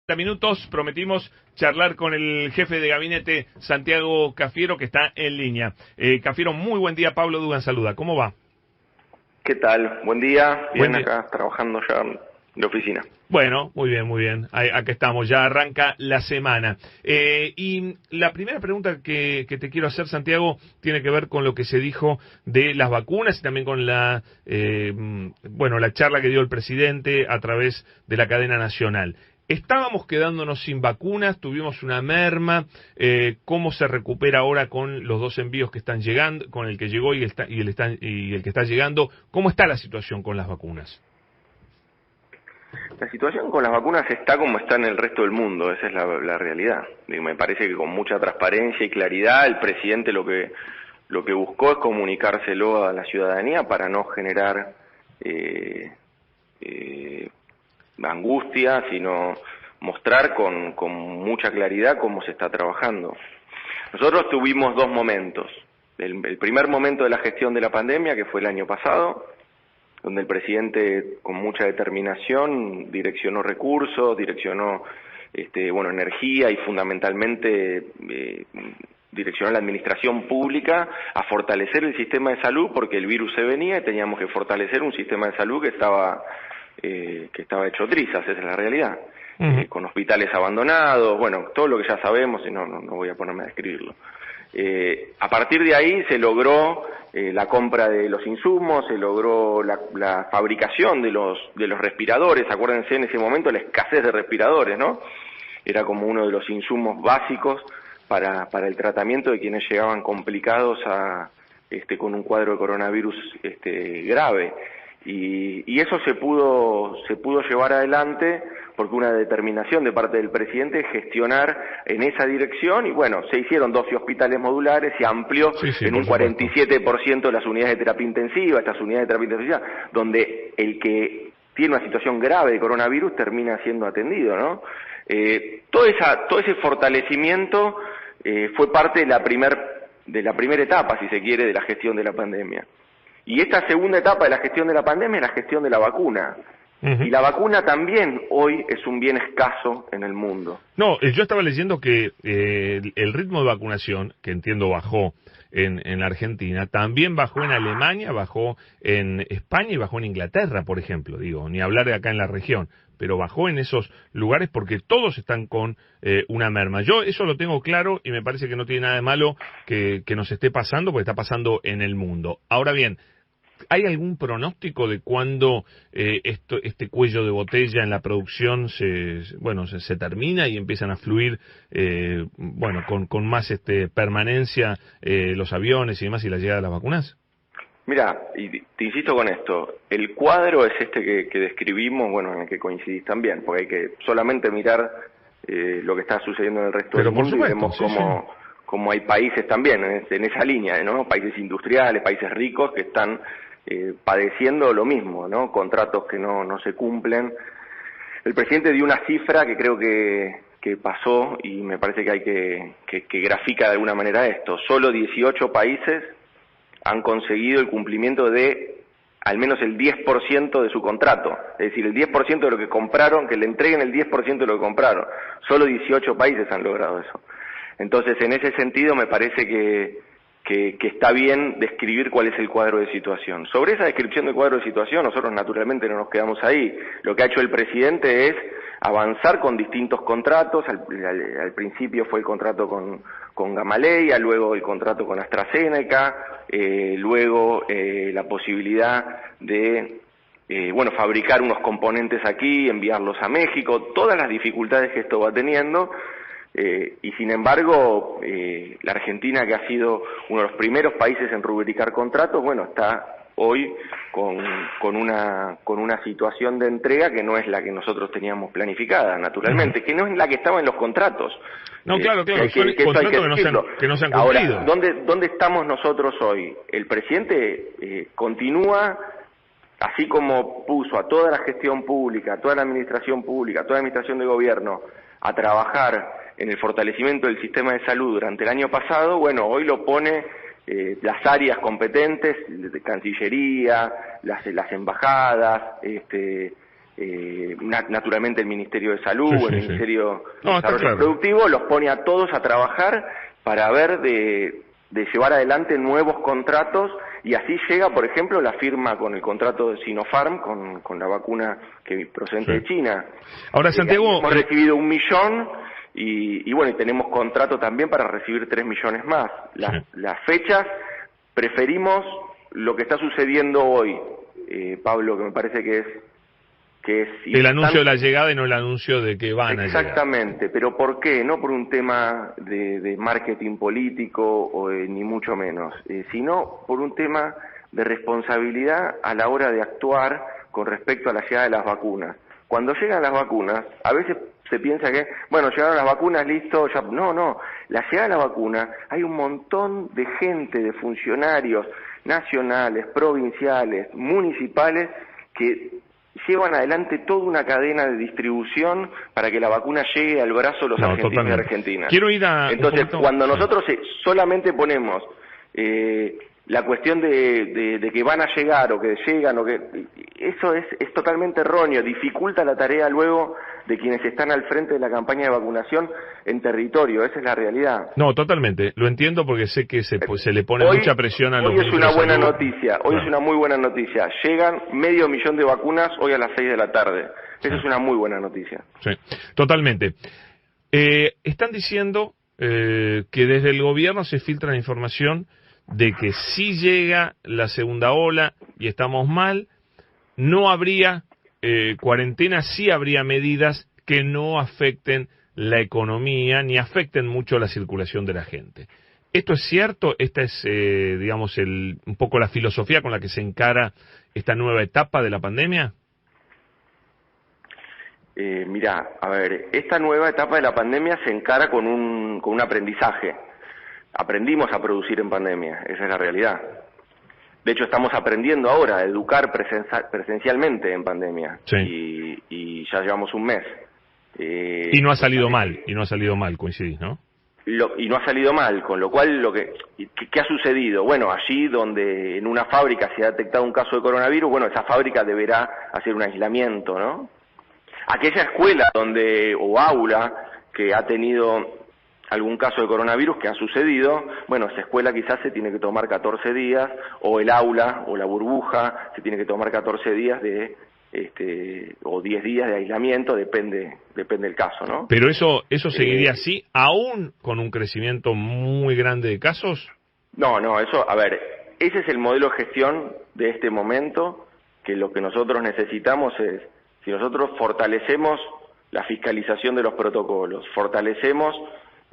Minutos prometimos charlar con el jefe de gabinete Santiago Cafiero, que está en línea. Cafiero, muy buen día. Pablo Dugan saluda. ¿Cómo va? ¿Qué tal? Buen día. Bien, Buen día. acá trabajando ya en la oficina. Bueno, muy bien, muy bien. Acá estamos, ya arranca la semana. Y la primera pregunta que te quiero hacer, Santiago, tiene que ver con lo que se dijo de las vacunas y también con la charla que dio el presidente a través de la cadena nacional. Estábamos quedándonos sin vacunas, tuvimos una merma. ¿Cómo se recupera ahora con los dos envíos que están llegando, con el que llegó y el que está llegando? ¿Cómo está la situación con las vacunas? La situación con las vacunas está como está en el resto del mundo, esa es la realidad. Me parece que con mucha transparencia y claridad el presidente lo que buscó es comunicárselo a la ciudadanía para no generar angustia, sino mostrar con mucha claridad cómo se está trabajando. Nosotros tuvimos dos momentos. El primer momento de la gestión de la pandemia, que fue el año pasado, donde el presidente con mucha determinación direccionó recursos, direccionó energía y fundamentalmente direccionó la administración pública a fortalecer el sistema de salud, porque el virus se venía y teníamos que fortalecer un sistema de salud que estaba hecho trizas, esa es la realidad. Con hospitales abandonados, bueno, todo lo que ya sabemos y no voy a ponerme a describirlo. A partir de ahí se logró la compra de los insumos, se logró la fabricación de los respiradores. Acuérdense en ese momento la escasez de respiradores, ¿no? Era como uno de los insumos básicos para el tratamiento de quienes llegaban complicados con un cuadro de coronavirus grave. Y eso se pudo llevar adelante porque una determinación de parte del presidente es gestionar en esa dirección, y bueno, se hicieron 12 hospitales modulares, se amplió en un 47% las unidades de terapia intensiva, estas unidades de terapia intensiva, donde el que tiene una situación grave de coronavirus termina siendo atendido, ¿no? Todo ese fortalecimiento fue parte de la primera etapa, si se quiere, de la gestión de la pandemia. Y esta segunda etapa de la gestión de la pandemia es la gestión de la vacuna. Y la vacuna también hoy es un bien escaso en el mundo. No, yo estaba leyendo que el ritmo de vacunación, que entiendo bajó en la Argentina, también bajó en Alemania, bajó en España y bajó en Inglaterra, por ejemplo, ni hablar de acá en la región, pero bajó en esos lugares porque todos están con una merma. Yo eso lo tengo claro y me parece que no tiene nada de malo que nos esté pasando, porque está pasando en el mundo. Ahora bien, ¿hay algún pronóstico de cuándo este cuello de botella en la producción se termina y empiezan a fluir con más permanencia los aviones y demás y la llegada de las vacunas? Mira, y te insisto con esto, el cuadro es que describimos, en el que coincidís también, porque hay que solamente mirar lo que está sucediendo en el resto del mundo, y vemos cómo hay países también en esa línea, ¿no? Países industriales, países ricos que están padeciendo lo mismo, ¿no? Contratos que no se cumplen. El presidente dio una cifra que creo que pasó y me parece que hay que grafica de alguna manera esto. Solo 18 países han conseguido el cumplimiento de al menos el 10% de su contrato. Es decir, el 10% de lo que compraron, que le entreguen el 10% de lo que compraron. Solo 18 países han logrado eso. Entonces, en ese sentido, me parece que está bien describir cuál es el cuadro de situación. Sobre esa descripción del cuadro de situación, nosotros naturalmente no nos quedamos ahí. Lo que ha hecho el presidente es avanzar con distintos contratos. Al principio fue el contrato con Gamaleya, luego el contrato con AstraZeneca, luego la posibilidad de fabricar unos componentes aquí, enviarlos a México, todas las dificultades que esto va teniendo. Y sin embargo, la Argentina, que ha sido uno de los primeros países en rubricar contratos, está hoy con una situación de entrega que no es la que nosotros teníamos planificada, naturalmente, que no es la que estaba en los contratos. No, claro, son contratos que no se han cumplido. Ahora, ¿dónde estamos nosotros hoy? El presidente continúa, así como puso a toda la gestión pública, a toda la administración pública, a toda la administración de gobierno a trabajar en el fortalecimiento del sistema de salud durante el año pasado, hoy lo pone las áreas competentes, de Cancillería, las embajadas, naturalmente el Ministerio de Salud, sí, el sí, Ministerio sí. de Desarrollo Productivo, los pone a todos a trabajar para ver de llevar adelante nuevos contratos, y así llega, por ejemplo, la firma con el contrato de Sinopharm, con la vacuna que procedente de China. Ahora, Santiago... hemos recibido 1 millón, y bueno, y tenemos contrato también para recibir 3 millones más. Las fechas, preferimos lo que está sucediendo hoy, Pablo, que me parece que es el anuncio de la llegada y no el anuncio de que van a llegar. Exactamente, pero ¿por qué? No por un tema de marketing político, ni mucho menos, sino por un tema de responsabilidad a la hora de actuar con respecto a la llegada de las vacunas. Cuando llegan las vacunas, a veces se piensa que, bueno, llegaron las vacunas, listo, ya... No, la llegada de la vacuna, hay un montón de gente, de funcionarios nacionales, provinciales, municipales, que llevan adelante toda una cadena de distribución para que la vacuna llegue al brazo de los argentinos y argentinas. Quiero ir a... Entonces, cuando nosotros solamente ponemos la cuestión de que van a llegar o que llegan, o que eso es totalmente erróneo, dificulta la tarea luego de quienes están al frente de la campaña de vacunación en territorio, esa es la realidad. No, totalmente, lo entiendo porque sé que se le pone mucha presión a los ministros. Hoy es una buena noticia, Claro. es una muy buena noticia. Llegan 500.000 de vacunas hoy a las 6 de la tarde. Esa es una muy buena noticia. Sí, totalmente. Están diciendo que desde el gobierno se filtra la información de que si llega la segunda ola y estamos mal, no habría cuarentena, sí habría medidas que no afecten la economía ni afecten mucho la circulación de la gente. ¿Esto es cierto? ¿Esta es, digamos, un poco la filosofía con la que se encara esta nueva etapa de la pandemia? Mirá, a ver, esta nueva etapa de la pandemia se encara con un aprendizaje. Aprendimos a producir en pandemia, esa es la realidad. De hecho, estamos aprendiendo ahora a educar presencialmente en pandemia. Sí. Y ya llevamos un mes. Y no ha salido mal, coincidís, ¿no? Y no ha salido mal, con lo cual, ¿qué ha sucedido? Bueno, allí donde en una fábrica se ha detectado un caso de coronavirus, bueno, esa fábrica deberá hacer un aislamiento, ¿no? Aquella escuela o aula que ha tenido algún caso de coronavirus que ha sucedido, bueno, esa escuela quizás se tiene que tomar 14 días, o el aula o la burbuja se tiene que tomar 14 días o 10 días de aislamiento, depende del caso, ¿no? Pero eso seguiría así, aún con un crecimiento muy grande de casos. No, eso, a ver, ese es el modelo de gestión de este momento, que lo que nosotros necesitamos es, si nosotros fortalecemos la fiscalización de los protocolos, fortalecemos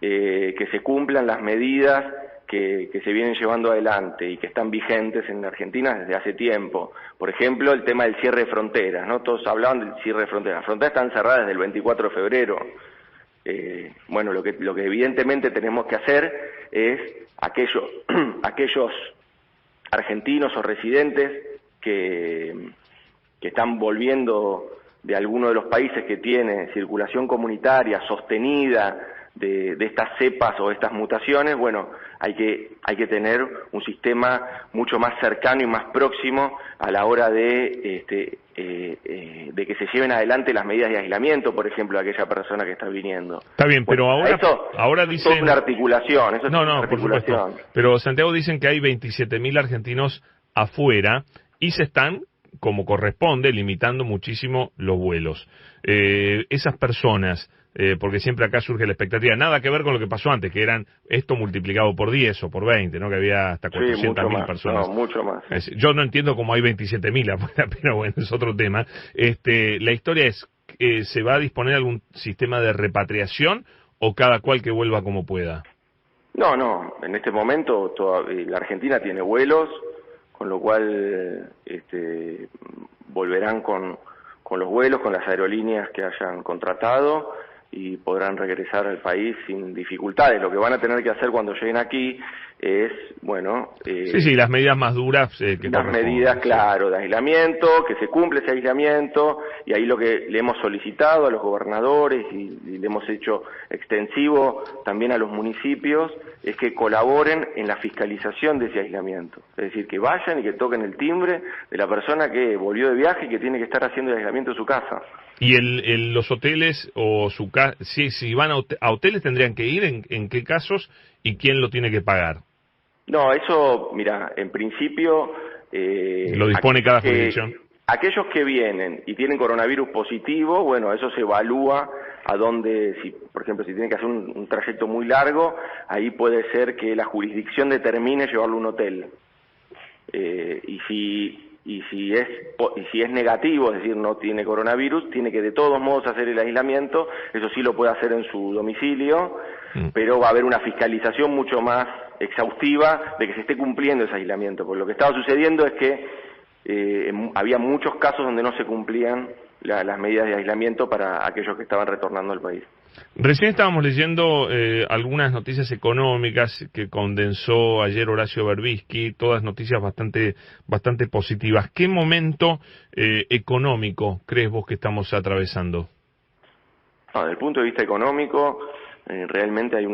que se cumplan las medidas que se vienen llevando adelante y que están vigentes en Argentina desde hace tiempo. Por ejemplo, el tema del cierre de fronteras, ¿no? Todos hablaban del cierre de fronteras. Las fronteras están cerradas desde el 24 de febrero. Bueno, lo que evidentemente tenemos que hacer es aquellos argentinos o residentes que están volviendo de alguno de los países que tiene circulación comunitaria sostenida de estas cepas o estas mutaciones, bueno, hay que tener un sistema mucho más cercano y más próximo a la hora de que se lleven adelante las medidas de aislamiento, por ejemplo, de aquella persona que está viniendo. Está bien, pero bueno, ahora dicen... Es una articulación, eso es una articulación. Por supuesto. Pero, Santiago, dicen que hay 27.000 argentinos afuera y se están, como corresponde, limitando muchísimo los vuelos. Esas personas... porque siempre acá surge la expectativa, nada que ver con lo que pasó antes, que eran esto multiplicado por 10 o por 20, ¿no? Que había hasta 400.000 personas. No, mucho más. Yo no entiendo cómo hay 27.000 afuera, pero bueno, es otro tema. La historia es, ¿se va a disponer algún sistema de repatriación o cada cual que vuelva como pueda? No, en este momento la Argentina tiene vuelos, con lo cual volverán con los vuelos, con las aerolíneas que hayan contratado, y podrán regresar al país sin dificultades. Lo que van a tener que hacer cuando lleguen aquí es, bueno... sí, las medidas más duras que las medidas, claro, de aislamiento, que se cumple ese aislamiento, y ahí lo que le hemos solicitado a los gobernadores y le hemos hecho extensivo también a los municipios, es que colaboren en la fiscalización de ese aislamiento. Es decir, que vayan y que toquen el timbre de la persona que volvió de viaje y que tiene que estar haciendo el aislamiento en su casa. ¿Y los hoteles o su casa, si van a hoteles tendrían que ir, en qué casos y quién lo tiene que pagar? No, eso, mira, en principio... lo dispone cada jurisdicción. Aquellos que vienen y tienen coronavirus positivo, bueno, eso se evalúa a dónde, si, por ejemplo, si tienen que hacer un trayecto muy largo, ahí puede ser que la jurisdicción determine llevarlo a un hotel. Y si es negativo, es decir, no tiene coronavirus, tiene que de todos modos hacer el aislamiento, eso sí lo puede hacer en su domicilio, pero va a haber una fiscalización mucho más exhaustiva de que se esté cumpliendo ese aislamiento, porque lo que estaba sucediendo es que había muchos casos donde no se cumplían las medidas de aislamiento para aquellos que estaban retornando al país. Recién estábamos leyendo algunas noticias económicas que condensó ayer Horacio Berbisky, todas noticias bastante positivas. ¿Qué momento económico crees vos que estamos atravesando? No, desde el punto de vista económico, realmente hay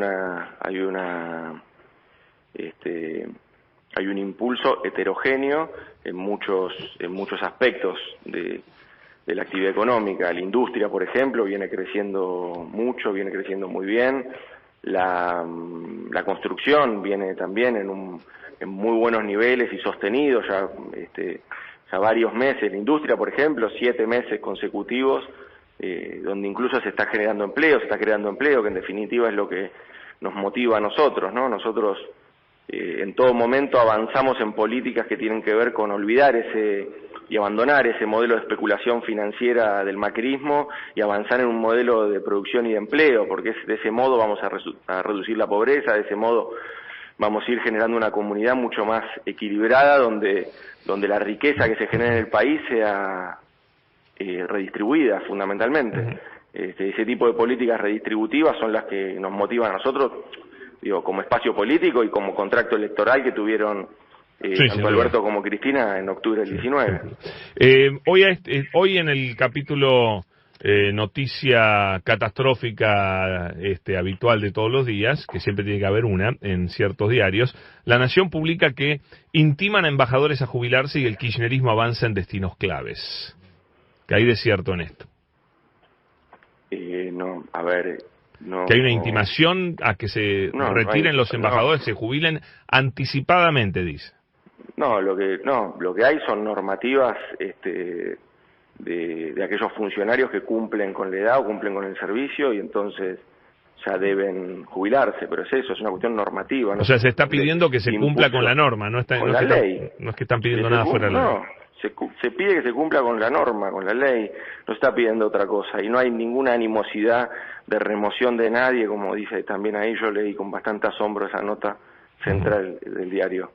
un impulso heterogéneo en muchos aspectos de la actividad económica. La industria, por ejemplo, viene creciendo mucho, viene creciendo muy bien. La construcción viene también en muy buenos niveles y sostenido, ya varios meses. La industria, por ejemplo, 7 meses consecutivos, donde incluso se está creando empleo, que en definitiva es lo que nos motiva a nosotros, ¿no? Nosotros en todo momento avanzamos en políticas que tienen que ver con olvidar y abandonar ese modelo de especulación financiera del macrismo y avanzar en un modelo de producción y de empleo, porque de ese modo vamos a reducir la pobreza, de ese modo vamos a ir generando una comunidad mucho más equilibrada, donde la riqueza que se genera en el país sea redistribuida fundamentalmente. Ese tipo de políticas redistributivas son las que nos motivan a nosotros, como espacio político y como contrato electoral que tuvieron tanto Alberto como Cristina en octubre del 19. Hoy en el capítulo noticia catastrófica habitual de todos los días, que siempre tiene que haber una en ciertos diarios, La Nación publica que intiman a embajadores a jubilarse y el kirchnerismo avanza en destinos claves. ¿Qué hay de cierto en esto? Que hay una intimación a que se retiren los embajadores, se jubilen anticipadamente, dice. Lo que hay son normativas de aquellos funcionarios que cumplen con la edad o cumplen con el servicio y entonces ya deben jubilarse, pero es una cuestión normativa. O sea, se está pidiendo que se cumpla con la norma, no es que están pidiendo nada fuera de la ley. Se pide que se cumpla con la norma, con la ley, no está pidiendo otra cosa, y no hay ninguna animosidad de remoción de nadie, como dice también ahí, yo leí con bastante asombro esa nota central del diario.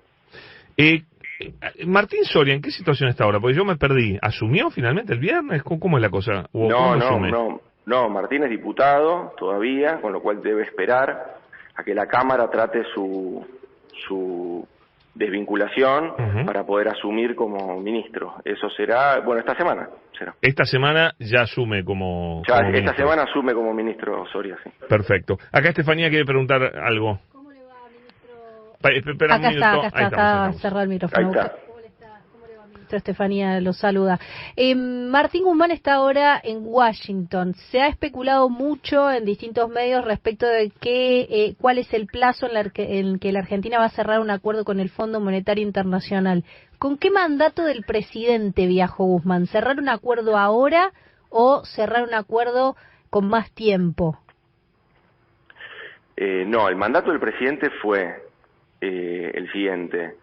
Martín Soria, ¿en qué situación está ahora? Porque yo me perdí. ¿Asumió finalmente el viernes? ¿Cómo es la cosa? No, Martín es diputado todavía, con lo cual debe esperar a que la Cámara trate su desvinculación para poder asumir como ministro. Eso será, esta semana será. Esta semana ya asume como esta ministro. Semana asume como ministro Soria, sí. Perfecto. Acá Estefanía quiere preguntar algo. ¿Cómo le va, ministro? Espera un minuto. Acá está, cerrado el micrófono. Ahí está. ¿Cómo le va, ministro? Estefanía lo saluda. Martín Guzmán está ahora en Washington. Se ha especulado mucho en distintos medios respecto de cuál es el plazo en que la Argentina va a cerrar un acuerdo con el Fondo Monetario Internacional. ¿Con qué mandato del presidente viajó Guzmán? ¿Cerrar un acuerdo ahora o cerrar un acuerdo con más tiempo? No, el mandato del presidente fue el siguiente: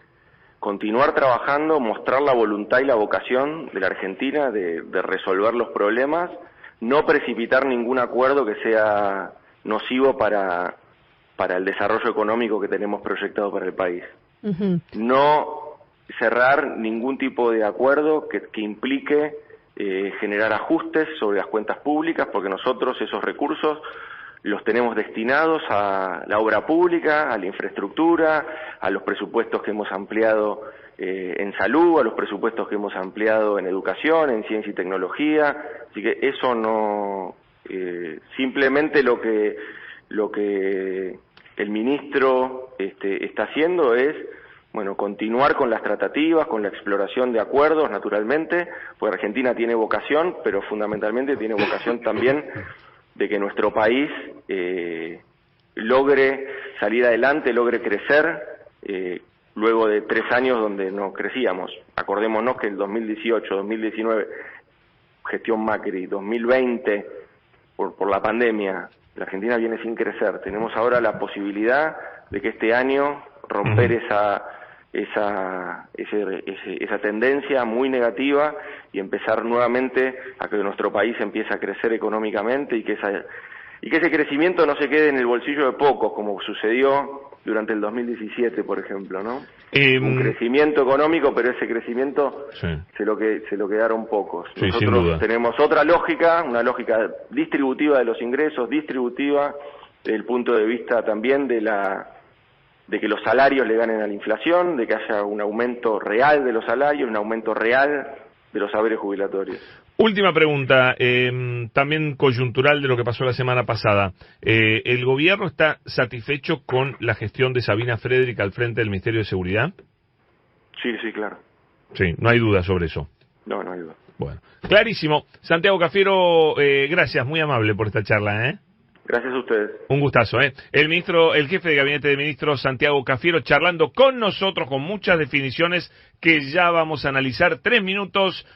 continuar trabajando, mostrar la voluntad y la vocación de la Argentina de resolver los problemas, no precipitar ningún acuerdo que sea nocivo para el desarrollo económico que tenemos proyectado para el país. No cerrar ningún tipo de acuerdo que implique generar ajustes sobre las cuentas públicas, porque nosotros esos recursos los tenemos destinados a la obra pública, a la infraestructura, a los presupuestos que hemos ampliado en salud, a los presupuestos que hemos ampliado en educación, en ciencia y tecnología. Así que eso no, simplemente lo que el ministro está haciendo es, bueno, continuar con las tratativas, con la exploración de acuerdos, naturalmente, porque Argentina tiene vocación, pero fundamentalmente tiene vocación también de que nuestro país logre salir adelante, logre crecer, luego de 3 años donde no crecíamos. Acordémonos que el 2018, 2019, gestión Macri, 2020, por la pandemia, la Argentina viene sin crecer. Tenemos ahora la posibilidad de que este año romper esa tendencia muy negativa y empezar nuevamente a que nuestro país empiece a crecer económicamente y que ese crecimiento no se quede en el bolsillo de pocos, como sucedió durante el 2017, por ejemplo, ¿no? Un crecimiento económico, pero ese crecimiento se lo quedaron pocos. Sí, nosotros tenemos otra lógica, una lógica distributiva de los ingresos, distributiva desde el punto de vista también de que los salarios le ganen a la inflación, de que haya un aumento real de los salarios, un aumento real de los saberes jubilatorios. Última pregunta, también coyuntural de lo que pasó la semana pasada. ¿El gobierno está satisfecho con la gestión de Sabina Frederick al frente del Ministerio de Seguridad? Sí, claro. Sí, no hay duda sobre eso. No hay duda. Bueno, clarísimo. Santiago Cafiero, gracias, muy amable por esta charla, Gracias a ustedes. Un gustazo, el jefe de gabinete de ministros, Santiago Cafiero, charlando con nosotros con muchas definiciones que ya vamos a analizar. 3 minutos.